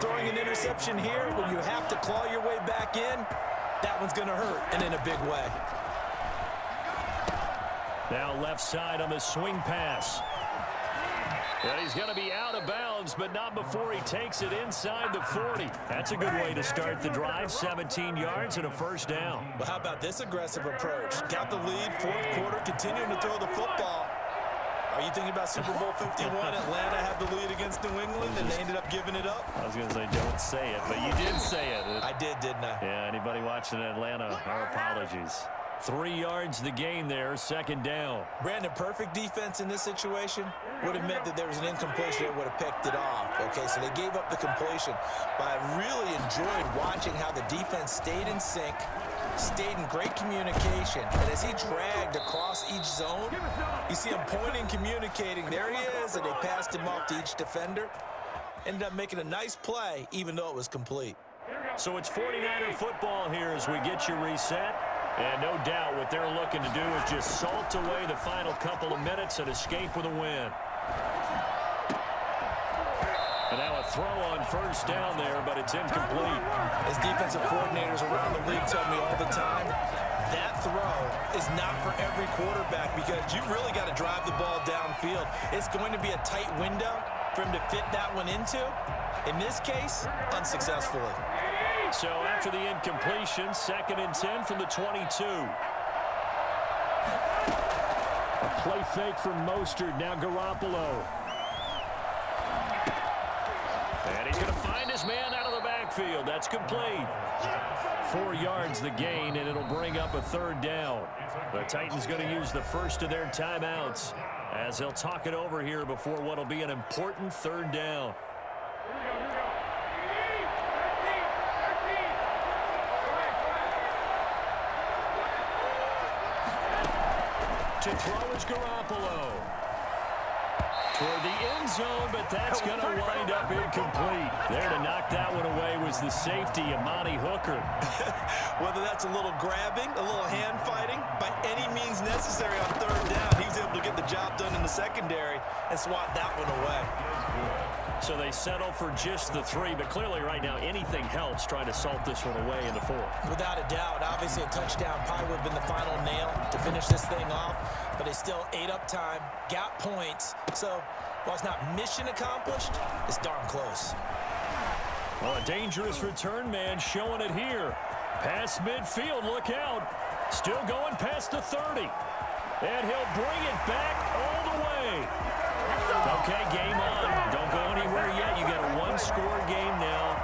Throwing an interception here when you have to claw your way back in, that one's going to hurt, and in a big way. Now left side on the swing pass. And he's going to be out of bounds, but not before he takes it inside the 40. That's a good way to start the drive. 17 yards and a first down. Well, how about this aggressive approach? Got the lead, fourth quarter, continuing to throw the football. Are you thinking about Super Bowl 51? Atlanta had the lead against New England, and they ended up giving it up? I was going to say, don't say it, but you did say it. I did, didn't I? Yeah, anybody watching Atlanta, our apologies. 3 yards the gain there, second down. Brandon, perfect defense in this situation would have meant that there was an incompletion that would have picked it off. Okay, so they gave up the completion. But I really enjoyed watching how the defense stayed in sync, stayed in great communication. And as he dragged across each zone, you see him pointing, communicating. There he is, and they passed him off to each defender. Ended up making a nice play, even though it was complete. So it's 49er football here as we get you reset. And no doubt what they're looking to do is just salt away the final couple of minutes and escape with a win. And now a throw on first down there, but it's incomplete. As defensive coordinators around the league tell me all the time, that throw is not for every quarterback because you really got to drive the ball downfield. It's going to be a tight window for him to fit that one into. In this case, unsuccessfully. So after the incompletion, 2nd and 10 from the 22. A play fake from Mostert, now Garoppolo. And he's going to find his man out of the backfield. That's complete. 4 yards the gain, and it'll bring up a third down. The Titans going to use the first of their timeouts as they'll talk it over here before what will be an important third down. To throw is Garoppolo. Toward the end zone, but that's going to wind up incomplete. There to knock that one away was the safety, Amani Hooker. Whether that's a little grabbing, a little hand fighting, by any means necessary on third down, he's able to get the job done in the secondary and swat that one away. So they settle for just the 3, but clearly right now anything helps trying to salt this one away in the 4th. Without a doubt, obviously a touchdown probably would have been the final nail to finish this thing off, but they still ate up time, got points, so while it's not mission accomplished, it's darn close. Well, a dangerous return man showing it here. Past midfield, look out. Still going past the 30. And he'll bring it back all the way. Okay, game on. Don't go anywhere yet. You got a one-score game now.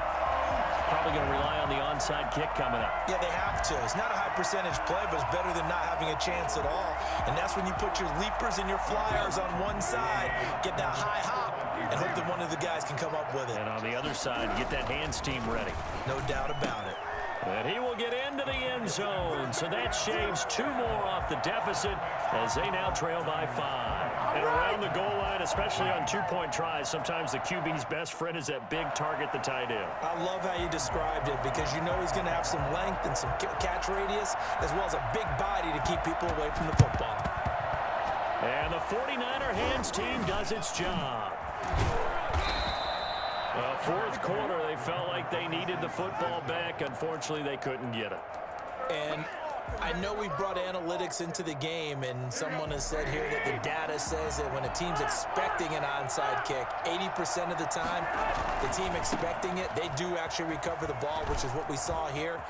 Probably going to rely on the onside kick coming up. Yeah, they have to. It's not a high percentage play, but it's better than not having a chance at all. And that's when you put your leapers and your flyers on one side, get that high hop, and hope that one of the guys can come up with it. And on the other side, get that hands team ready. No doubt about it. And he will get into the end zone. So that shaves 2 more off the deficit as they now trail by 5. And around the goal line, especially on 2-point tries, sometimes the QB's best friend is that big target, the tight end. I love how you described it because you know he's going to have some length and some catch radius as well as a big body to keep people away from the football. And the 49er hands team does its job. Fourth quarter, they felt like they needed the football back. Unfortunately, they couldn't get it. And I know we brought analytics into the game, and someone has said here that the data says that when a team's expecting an onside kick, 80% of the time, the team expecting it, they do actually recover the ball, which is what we saw here.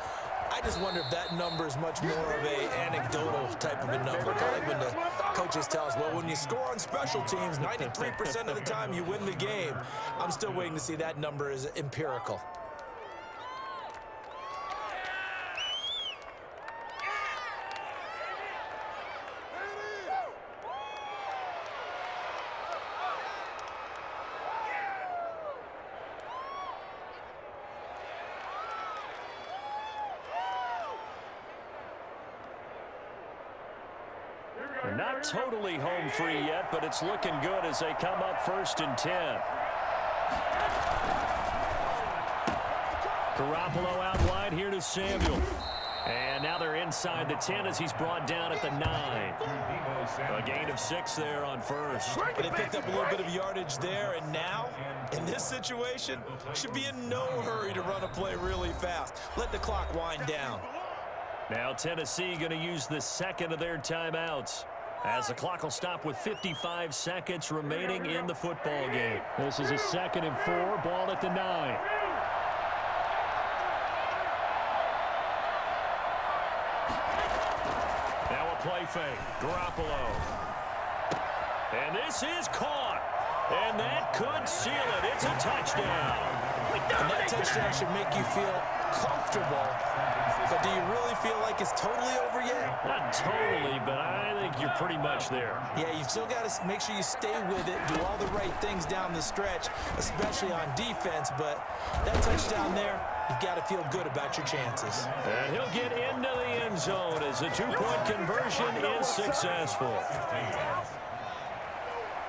I just wonder if that number is much more of a anecdotal type of a number. Kind of like when the coaches tell us, well, when you score on special teams, 93% of the time you win the game. I'm still waiting to see that number is empirical. Not totally home free yet, but it's looking good as they come up 1st and 10. Garoppolo out wide here to Samuel. And now they're inside the 10 as he's brought down at the 9. A gain of 6 there on first. But they picked up a little bit of yardage there, and now In this situation, should be in no hurry to run a play really fast. Let the clock wind down. Now Tennessee going to use the second of their timeouts, as the clock will stop with 55 seconds remaining in the football game. This is a 2nd and 4, ball at the 9. Now a play fake. Garoppolo. And this is caught. And that could seal it. It's a touchdown. And that touchdown should make you feel comfortable. But do you really feel like it's totally over yet? Not totally, but I think you're pretty much there. Yeah, you've still got to make sure you stay with it, do all the right things down the stretch, especially on defense. But that touchdown there, you've got to feel good about your chances. And he'll get into the end zone as the two-point conversion is successful.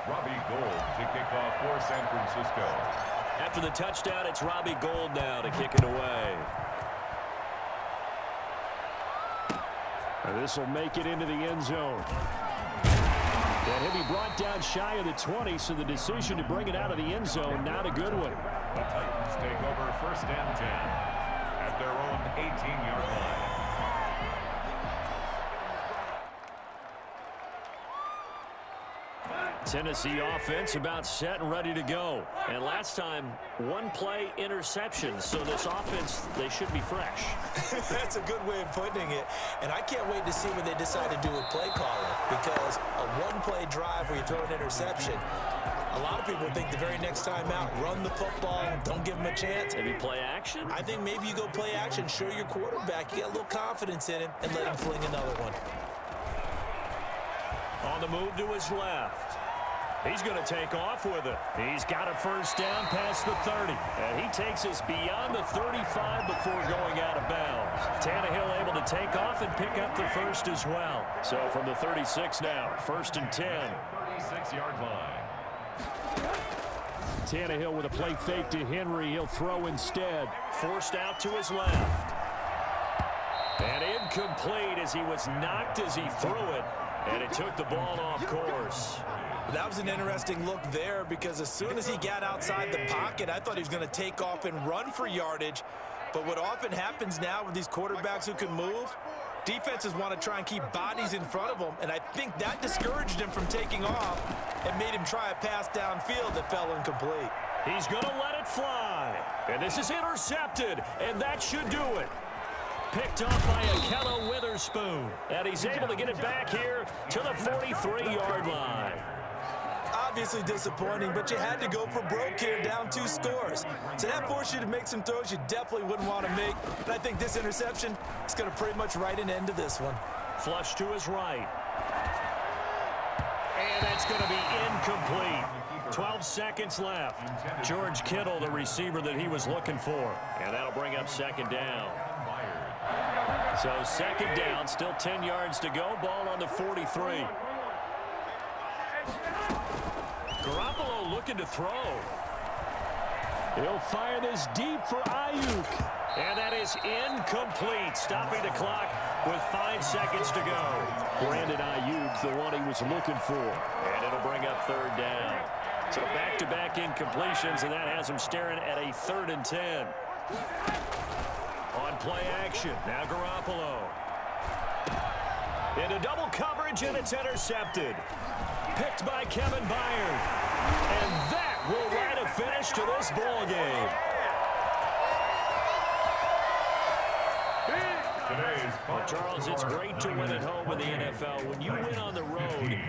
Robbie Gould to kick off for San Francisco. After the touchdown, it's Robbie Gould now to kick it away. And this will make it into the end zone. And he'll be brought down shy of the 20, so the decision to bring it out of the end zone, not a good one. The Titans take over 1st and 10 at their own 18-yard line. Tennessee offense about set and ready to go. And last time, one play interception. So this offense, they should be fresh. That's a good way of putting it. And I can't wait to see what they decide to do with play calling, because a one-play drive where you throw an interception, a lot of people think the very next time out, run the football, don't give them a chance. Maybe play action? I think maybe you go play action, show your quarterback, you got a little confidence in him, and let him fling another one. On the move to his left. He's going to take off with it. He's got a first down past the 30. And he takes us beyond the 35 before going out of bounds. Tannehill able to take off and pick up the first as well. So from the 36 now, 1st and 10. 36-yard line. Tannehill with a play fake to Henry. He'll throw instead. Forced out to his left. And incomplete as he was knocked as he threw it. And it took the ball off course. That was an interesting look there, because as soon as he got outside the pocket, I thought he was going to take off and run for yardage. But what often happens now with these quarterbacks who can move, defenses want to try and keep bodies in front of them, and I think that discouraged him from taking off and made him try a pass downfield that fell incomplete. He's going to let it fly. And this is intercepted, and that should do it. Picked off by Akello Witherspoon. And he's able to get it back here to the 43-yard line. Obviously disappointing, but you had to go for broke here, down 2 scores. So that forced you to make some throws you definitely wouldn't want to make. And I think this interception is going to pretty much write an end to this one. Flush to his right. And that's going to be incomplete. 12 seconds left. George Kittle, the receiver that he was looking for. And that'll bring up 2nd down. So 2nd down, still 10 yards to go. Ball on the 43. Garoppolo looking to throw. He'll fire this deep for Ayuk. And that is incomplete, stopping the clock with 5 seconds to go. Brandon Ayuk, the one he was looking for. And it'll bring up 3rd down. So back-to-back incompletions, and that has him staring at a 3rd and 10. On play action, now Garoppolo. Into double coverage, and it's intercepted. Picked by Kevin Byard. And that will write a finish to this ball game. Well, Charles, it's great to win at home in the NFL. When you win on the road,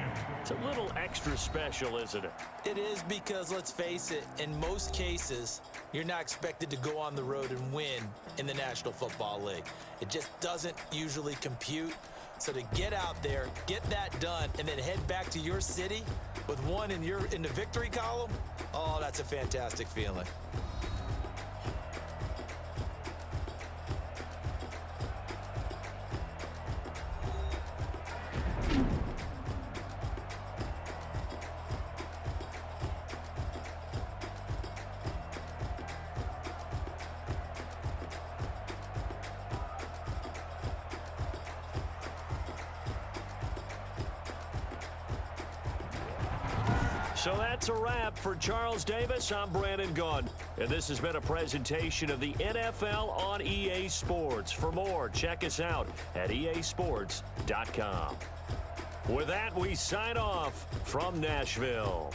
it's a little extra special, isn't it? It is, because let's face it, in most cases, you're not expected to go on the road and win in the National Football League. It just doesn't usually compute. So to get out there, get that done, and then head back to your city with one in the victory column, oh, that's a fantastic feeling. So that's a wrap. For Charles Davis, I'm Brandon Gunn. And this has been a presentation of the NFL on EA Sports. For more, check us out at easports.com. With that, we sign off from Nashville.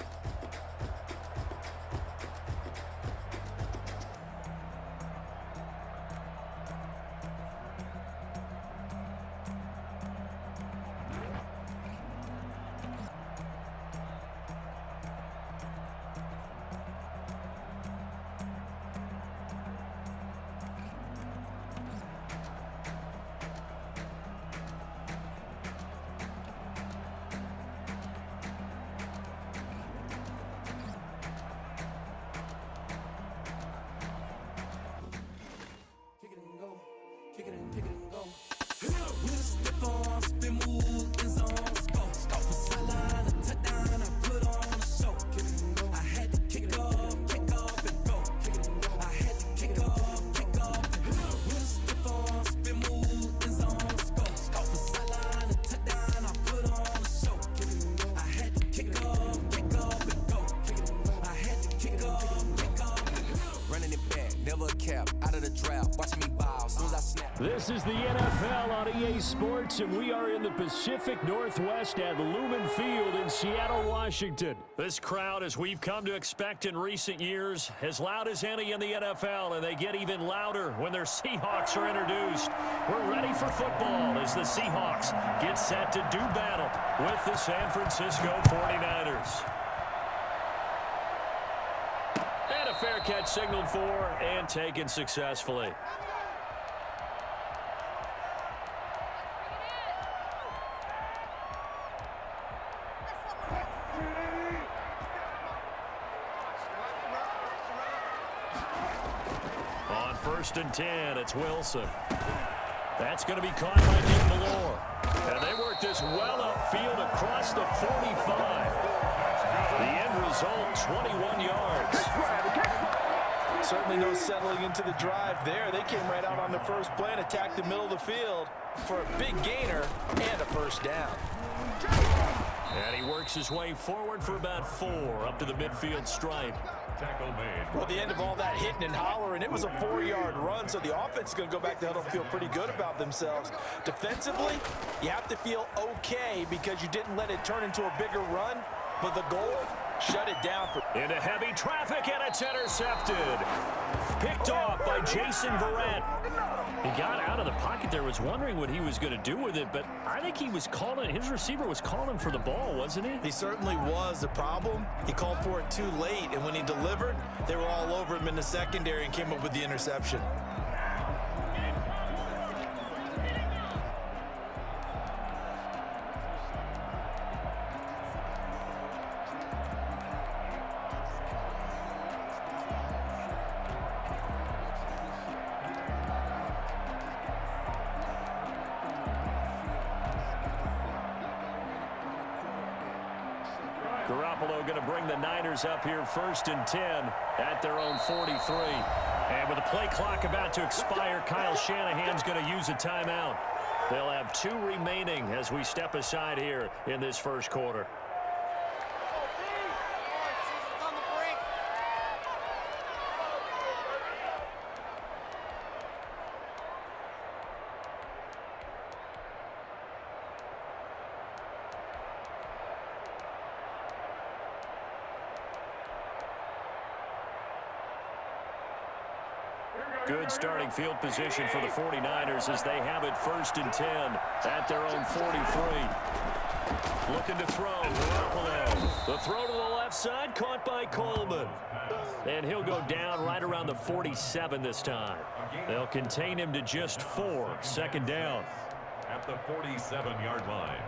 This is the NFL on EA Sports, and we are in the Pacific Northwest at Lumen Field in Seattle, Washington. This crowd, as we've come to expect in recent years, as loud as any in the NFL, and they get even louder when their Seahawks are introduced. We're ready for football as the Seahawks get set to do battle with the San Francisco 49ers. And a fair catch signaled for and taken successfully. On 1st and 10, it's Wilson. That's going to be caught by Nick Malore. And they work this well upfield across the 45. The end result, 21 yards. Certainly no settling into the drive there. They came right out on the first play and attacked the middle of the field for a big gainer and a first down. And he works his way forward for about 4 up to the midfield stripe. Tackle made. Well, the end of all that hitting and hollering, it was a 4-yard run, so the offense is going to go back to huddle, feel pretty good about themselves. Defensively, you have to feel okay because you didn't let it turn into a bigger run, but the goal, shut it down. Into heavy traffic, and it's intercepted. Picked off by Jason Verrett. He got out of the pocket there, was wondering what he was going to do with it, but I think he was calling, his receiver was calling for the ball, wasn't he? He certainly was. The problem, he called for it too late, and when he delivered, they were all over him in the secondary and came up with the interception. Garoppolo going to bring the Niners up here 1st and 10 at their own 43. And with the play clock about to expire, Kyle Shanahan's going to use a timeout. They'll have 2 remaining as we step aside here in this first quarter. Good starting field position for the 49ers as they have it 1st and 10 at their own 43. Looking to throw. Garoppolo. The throw to the left side, caught by Coleman. And he'll go down right around the 47 this time. They'll contain him to just 4. 2nd down. At the 47-yard line.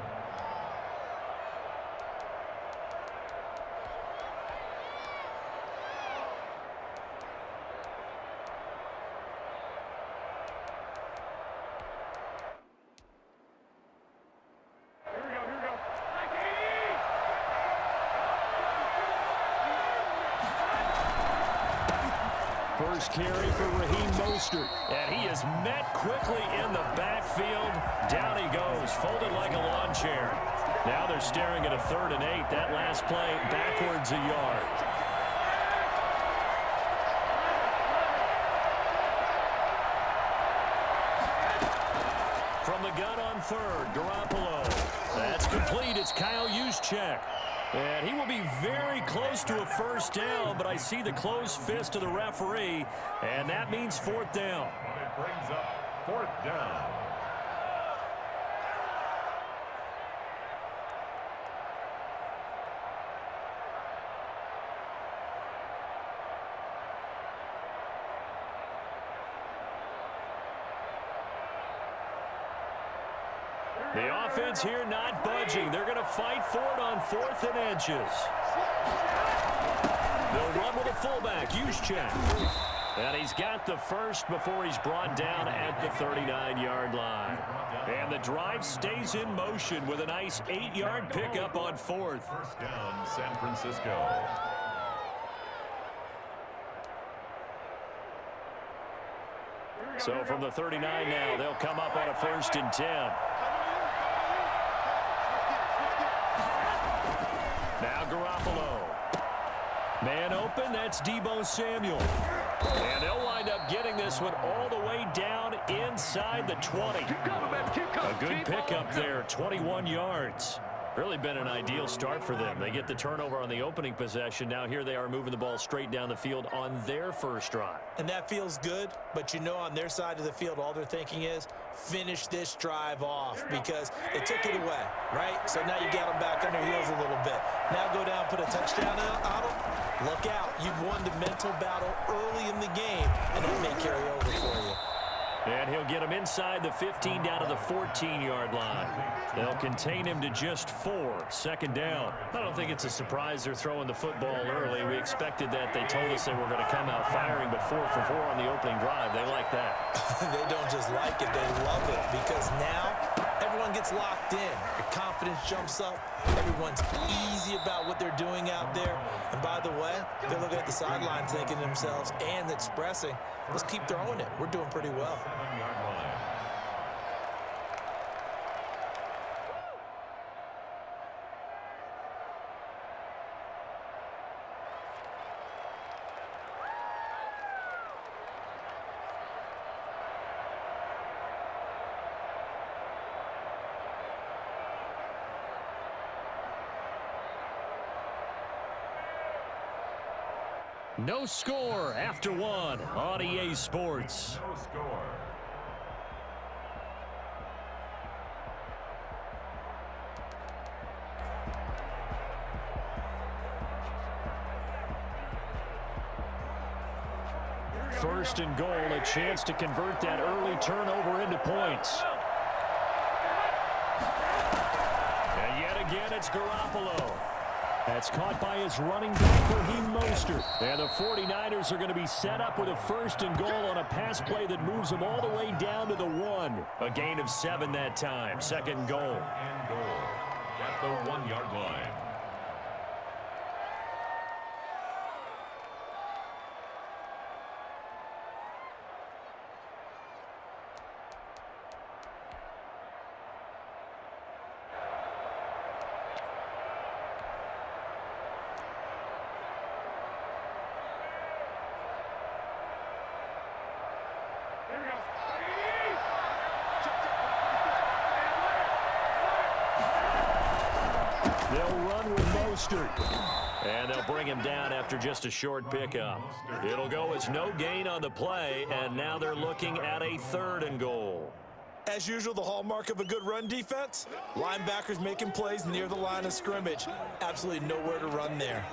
First carry for Raheem Mostert. And he is met quickly in the backfield. Down he goes, folded like a lawn chair. Now they're staring at a 3rd and 8. That last play backwards a yard. From the gun on 3rd, Garoppolo. That's complete. It's Kyle Juszczyk. And he will be very close to a 1st down, but I see the closed fist of the referee, and that means 4th down. It brings up 4th down. The offense here not budging. They're going to fight for it on 4th and inches. They'll run with a fullback, Juszczyk. And he's got the first before he's brought down at the 39-yard line. And the drive stays in motion with a nice 8-yard pickup on 4th. 1st down, San Francisco. So from the 39 now, they'll come up on a 1st and 10. Now Garoppolo. Man open, that's Deebo Samuel. And they'll wind up getting this one all the way down inside the 20. A good pickup there, 21 yards. Really been an ideal start for them. They get the turnover on the opening possession. Now here they are moving the ball straight down the field on their first drive. And that feels good, but you know on their side of the field, all they're thinking is finish this drive off because they took it away, right? So now you got them back on their heels a little bit. Now go down, put a touchdown on them. Look out. You've won the mental battle early in the game, and that may carry over for you. And he'll get him inside the 15 down to the 14-yard line. They'll contain him to just 4. 2nd down. I don't think it's a surprise they're throwing the football early. We expected that. They told us they were going to come out firing, but 4 for 4 on the opening drive. They like that. They don't just like it, they love it because now everyone gets locked in. Your confidence jumps up. Everyone's easy about what they're doing out there. And by the way, they're looking at the sideline thinking to themselves and expressing, let's keep throwing it. We're doing pretty well. 7-yard line. No score after 1 on EA Sports. No score. First and goal, a chance to convert that early turnover into points. And yet again, it's Garoppolo. That's caught by his running back, Raheem Mostert. And the 49ers are going to be set up with a 1st and goal on a pass play that moves them all the way down to the 1. A gain of 7 that time. 2nd goal. And goal at the 1-yard line. They'll run with Mostert. And they'll bring him down after just a short pickup. It'll go as no gain on the play, and now they're looking at a 3rd and goal. As usual, the hallmark of a good run defense, linebackers making plays near the line of scrimmage. Absolutely nowhere to run there.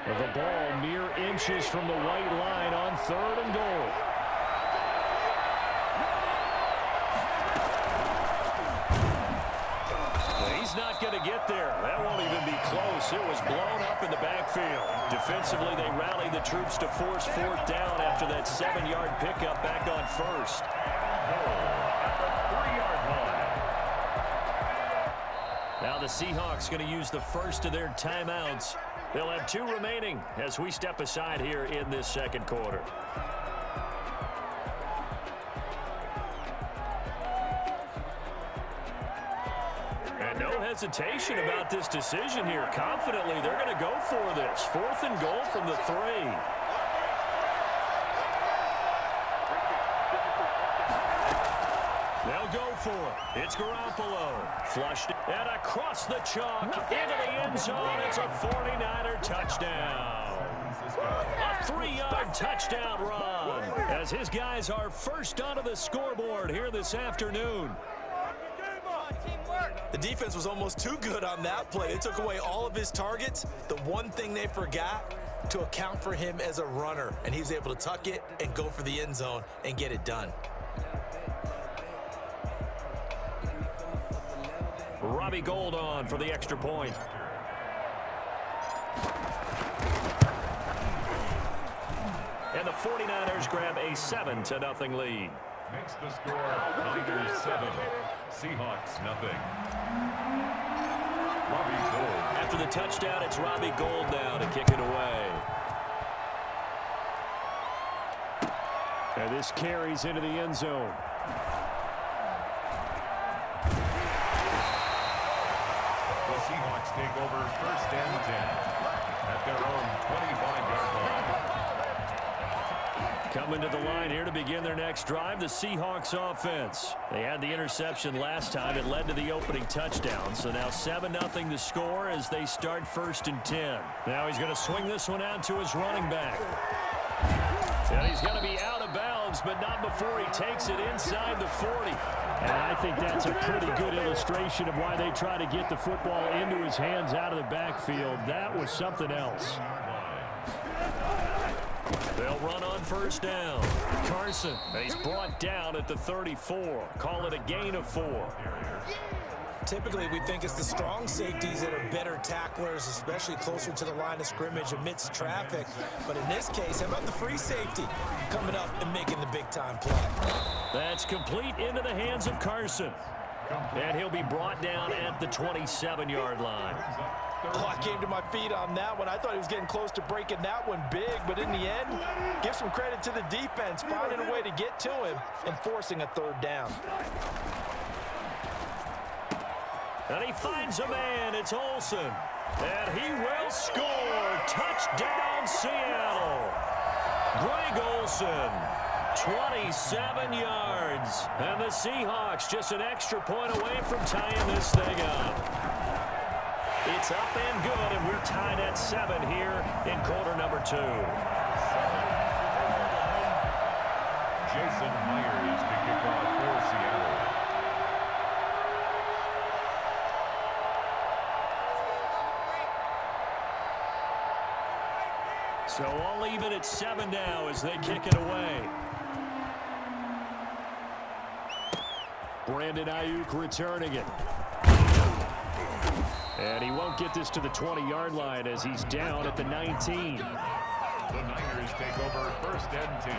The ball mere inches from the white line on 3rd and goal. He's not going to get there. That won't even be close. It was blown up in the backfield. Defensively, they rallied the troops to force 4th down after that 7-yard pickup back on 1st. Now the Seahawks going to use the first of their timeouts They'll have 2 remaining as we step aside here in this second quarter. And no hesitation about this decision here. Confidently, they're going to go for this. 4th and goal from the 3. They'll go for it. It's Garoppolo. Flushed and across the chalk into the end zone. It's a 49er touchdown. A 3-yard touchdown run as his guys are first onto the scoreboard here this afternoon. The defense was almost too good on that play. They took away all of his targets. The one thing they forgot, to account for him as a runner, and he was able to tuck it and go for the end zone and get it done. Robbie Gould on for the extra point. And the 49ers grab a 7-0 lead. Makes the score Niners 7, Seahawks nothing. Robbie Gould. After the touchdown, it's Robbie Gould now to kick it away. And this carries into the end zone. The Seahawks take over 1st and 10 at their own 25-yard line. Coming to the line here to begin their next drive, the Seahawks offense. They had the interception last time. It led to the opening touchdown. So now 7-0 the score as they start 1st and 10. Now he's going to swing this one out to his running back. And he's going to be out of bounds, but not before he takes it inside the 40. And I think that's a pretty good illustration of why they try to get the football into his hands out of the backfield. That was something else. They'll run on 1st down. Carson, he's brought down at the 34. Call it a gain of 4. Typically, we think it's the strong safeties that are better tacklers, especially closer to the line of scrimmage amidst traffic. But in this case, how about the free safety coming up and making the big-time play? That's complete into the hands of Carson. And he'll be brought down at the 27-yard line. Oh, I came to my feet on that one. I thought he was getting close to breaking that one big, but in the end, give some credit to the defense, finding a way to get to him and forcing a 3rd down. And he finds a man. It's Olsen. And he will score. Touchdown, Seattle. Greg Olsen, 27 yards. And the Seahawks just an extra point away from tying this thing up. It's up and good, and we're tied at 7 here in quarter number 2. Jason Myers to kick off for Seattle. So all even at 7 now as they kick it away. Brandon Ayuk returning it. And he won't get this to the 20-yard line as he's down at the 19. The Niners take over 1st and 10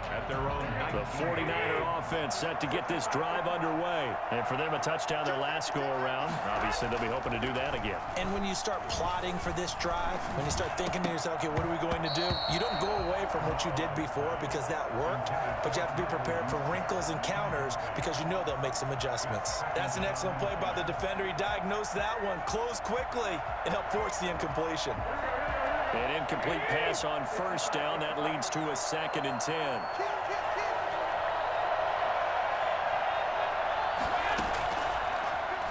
at their own 19. The 49er offense set to get this drive underway. And for them, a touchdown their last go-around. Obviously, they'll be hoping to do that again. And when you start plotting for this drive, when you start thinking to yourself, okay, what are we going to do? You don't go away from what you did before because that worked, but you have to be prepared for wrinkles and counters because you know they'll make some adjustments. That's an excellent play by the defender. He diagnosed that one, closed quickly, and helped force the incompletion. An incomplete pass on 1st down. That leads to a 2nd and 10.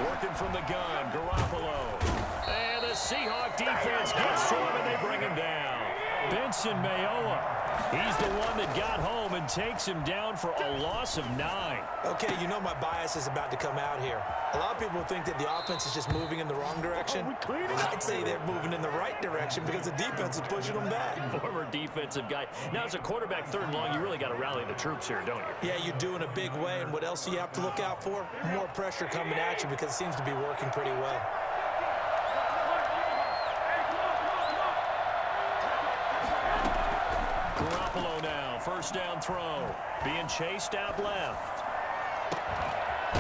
Working from the gun, Garoppolo. And the Seahawk defense gets to him, and they bring him down. Benson Mayowa. He's the one that got home and takes him down for a loss of 9. Okay, you know my bias is about to come out here. A lot of people think that the offense is just moving in the wrong direction. I'd say they're moving in the right direction because the defense is pushing them back. Former defensive guy. Now, as a quarterback 3rd and long, you really got to rally the troops here, don't you? Yeah, you do in a big way. And what else do you have to look out for? More pressure coming at you because it seems to be working pretty well. Garoppolo now, 1st down throw. Being chased out left.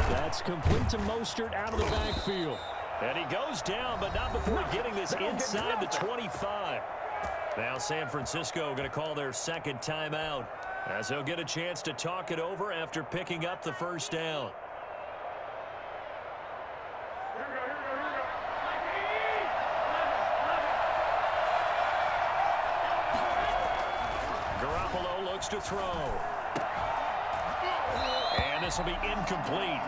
That's complete to Mostert out of the backfield. And he goes down, but not before getting this inside the 25. Now San Francisco going to call their second timeout, as they'll get a chance to talk it over after picking up the first down. Garoppolo looks to throw. And this will be incomplete.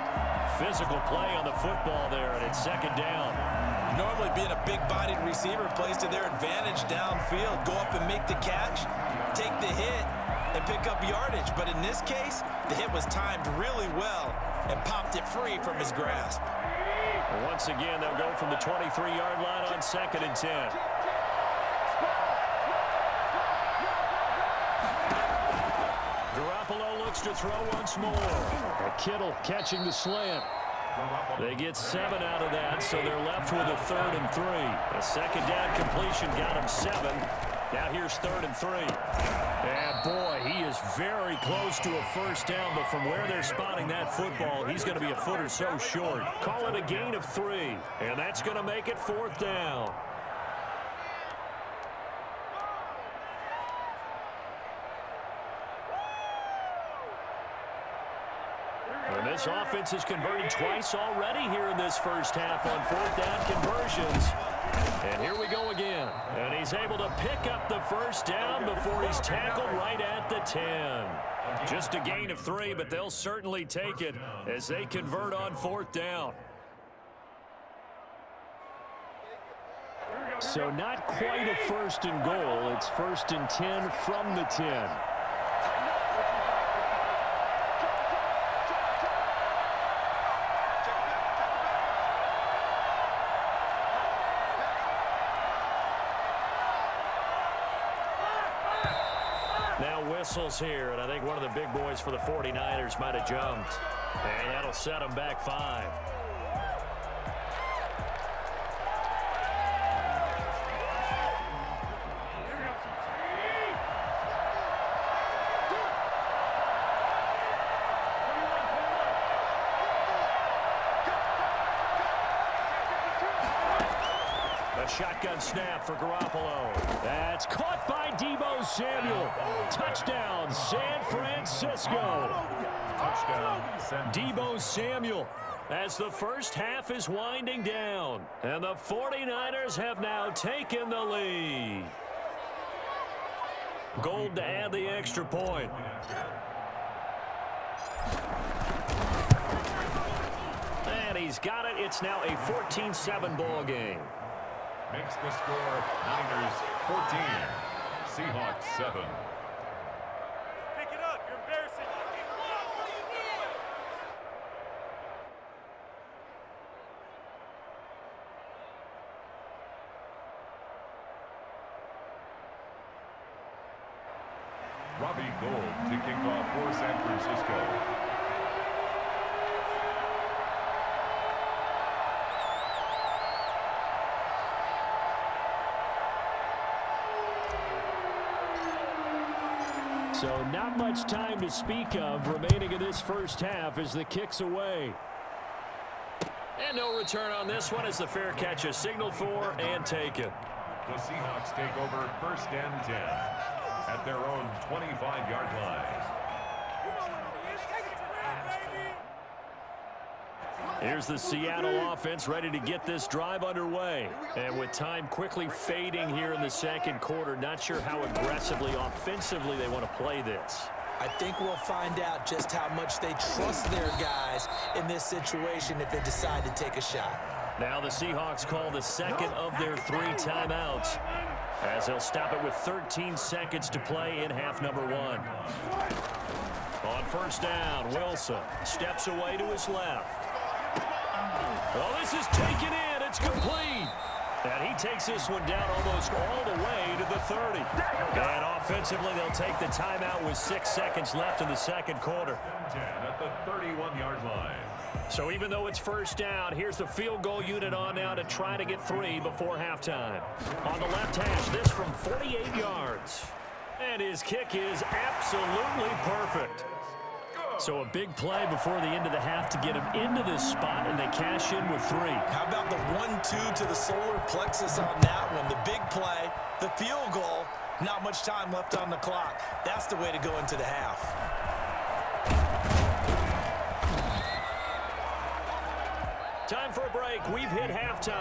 Physical play on the football there, and it's second down. Normally being a big-bodied receiver plays to their advantage downfield. Go up and make the catch, take the hit, and pick up yardage. But in this case, the hit was timed really well and popped it free from his grasp. Once again, they'll go from the 23-yard line on 2nd and 10. Garoppolo looks to throw once more. Kittle catching the slant. They get 7 out of that, so they're left with a 3rd and 3. A second down completion got him 7. Now here's 3rd and 3. And boy, he is very close to a first down, but from where they're spotting that football, he's going to be a foot or so short. Call it a gain of 3, and that's going to make it 4th down. And this offense has converted twice already here in this first half on 4th down conversions. And here we go again. And he's able to pick up the first down before he's tackled right at the 10. Just a gain of 3, but they'll certainly take it as they convert on 4th down. So not quite a 1st and goal. It's 1st and 10 from the 10. Whistles here, and I think one of the big boys for the 49ers might have jumped. And that'll set them back 5. Shotgun snap for Garoppolo. That's caught by Deebo Samuel. Touchdown, San Francisco. Touchdown, Deebo Samuel as the first half is winding down. And the 49ers have now taken the lead. Gold to add the extra point. And he's got it. It's now a 14-7 ball game. Makes the score Niners 14, Seahawks 7. Pick it up. You're embarrassing. Robbie Gould to kick off for San Francisco. So not much time to speak of remaining in this first half as the kick's away. And no return on this one as the fair catch is signaled for and taken. The Seahawks take over 1st and 10 at their own 25-yard line. Here's the Seattle offense ready to get this drive underway. And with time quickly fading here in the second quarter, not sure how aggressively, offensively they want to play this. I think we'll find out just how much they trust their guys in this situation if they decide to take a shot. Now the Seahawks call the second of their 3 timeouts as they'll stop it with 13 seconds to play in half number 1. On 1st down, Wilson steps away to his left. Well, this is taken in. It's complete. And he takes this one down almost all the way to the 30. And offensively, they'll take the timeout with 6 seconds left in the second quarter. 10 at the 31-yard line. So even though it's 1st down, here's the field goal unit on now to try to get 3 before halftime. On the left hash, this from 48 yards. And his kick is absolutely perfect. So a big play before the end of the half to get them into this spot, and they cash in with 3. How about the 1-2 to the solar plexus on that one? The big play, the field goal, not much time left on the clock. That's the way to go into the half. Time for a break. We've hit halftime.